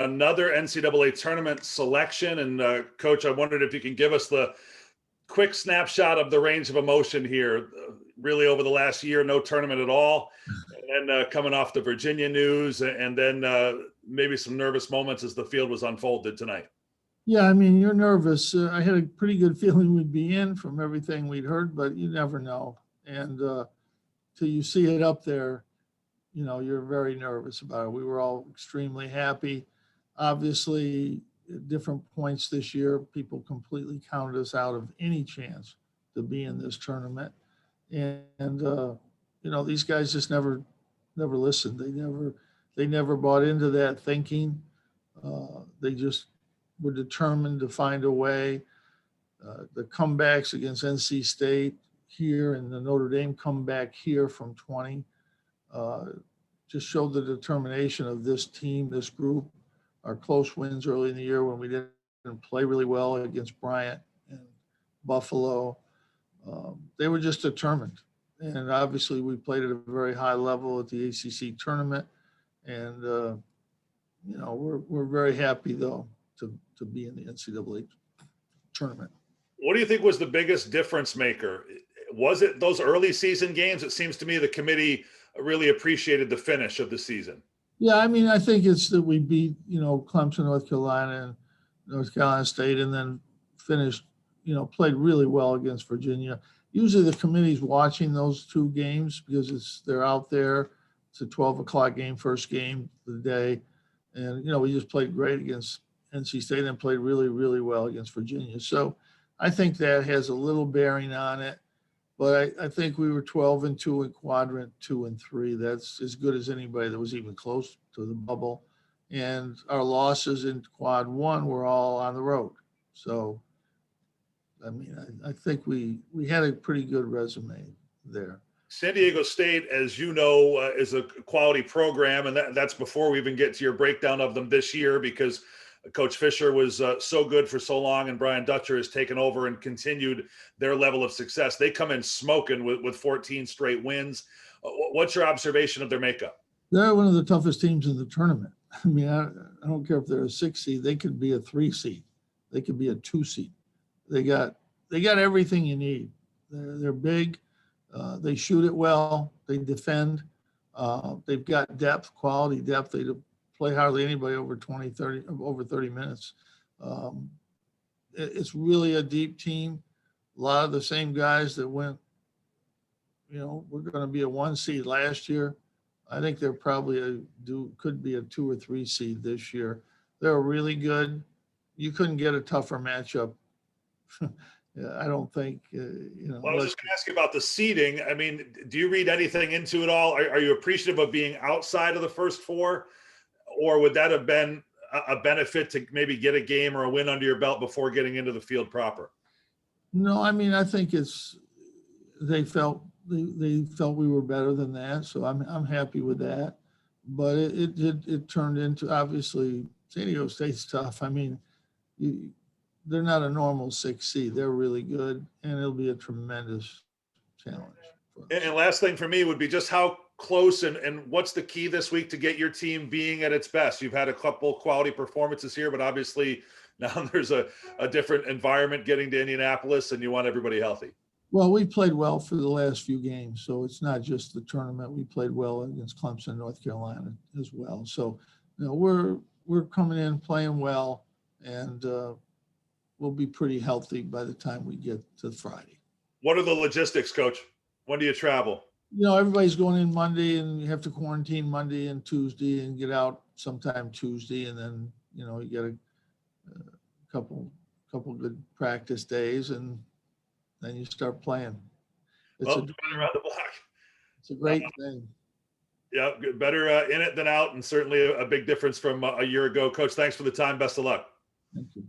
another NCAA tournament selection. And Coach, I wondered if you can give us the quick snapshot of the range of emotion here. Really over the last year, no tournament at all. And then coming off the Virginia news, and then maybe some nervous moments as the field was unfolded tonight. Yeah, I mean, you're nervous. I had a pretty good feeling we'd be in from everything we'd heard, but you never know. And till you see it up there, you know, you're very nervous about it. We were all extremely happy. Obviously, at different points this year, people completely counted us out of any chance to be in this tournament. And you know, these guys just never listened. They never bought into that thinking. They just were determined to find a way. The comebacks against NC State here and the Notre Dame comeback here from 20 just showed the determination of this team, this group. Our close wins early in the year when we didn't play really well against Bryant and Buffalo. They were just determined. And obviously we played at a very high level at the ACC tournament. And, you know, we're very happy, though, to be in the NCAA tournament. What do you think was the biggest difference maker? Was it those early season games? It seems to me the committee really appreciated the finish of the season. Yeah, I mean, I think it's that we beat, you know, Clemson, North Carolina, and North Carolina State, and then finished, you know, played really well against Virginia. Usually the committee's watching those two games because they're out there. It's a 12 o'clock game, first game of the day. And, you know, we just played great against NC State and played really, really well against Virginia. So I think that has a little bearing on it. But I think we were 12-2 in quadrant 2 and 3. That's as good as anybody that was even close to the bubble. And our losses in quad 1 were all on the road. So, I mean, I think we had a pretty good resume there. San Diego State, as you know, is a quality program, and that's before we even get to your breakdown of them this year, because Coach Fisher was so good for so long, and Brian Dutcher has taken over and continued their level of success. They come in smoking with 14 straight wins. What's your observation of their makeup? They're one of the toughest teams in the tournament. I mean, I don't care if they're a 6 seed. They could be a 3 seed. They could be a 2 seed. They got everything you need. They're big. They shoot it well. They defend. They've got depth, quality depth. They play hardly anybody over 30 minutes. It's really a deep team. A lot of the same guys that went, you know, we're going to be a 1 seed last year. I think they're probably could be a 2 or 3 seed this year. They're really good. You couldn't get a tougher matchup. I don't think, you know. Well, I was just going to ask you about the seeding. I mean, do you read anything into it all? Are you appreciative of being outside of the first 4? Or would that have been a benefit to maybe get a game or a win under your belt before getting into the field proper? No, I mean, I think they felt we were better than that. So I'm happy with that. But it turned into, obviously, San Diego State's tough. I mean, they're not a normal 6 seed. They're really good, and it'll be a tremendous challenge. And last thing for me would be just how close and what's the key this week to get your team being at its best? You've had a couple quality performances here, but obviously now there's a different environment getting to Indianapolis, and you want everybody healthy. Well, we played well for the last few games, so it's not just the tournament. We played well against Clemson, North Carolina as well. So, you know, we're coming in playing well, and we'll be pretty healthy by the time we get to Friday. What are the logistics, Coach? When do you travel? You know, everybody's going in Monday, and you have to quarantine Monday and Tuesday and get out sometime Tuesday. And then, you know, you get a couple good practice days, and then you start playing. Around the block. It's a great thing. Yeah, better in it than out, and certainly a big difference from a year ago. Coach, thanks for the time. Best of luck. Thank you.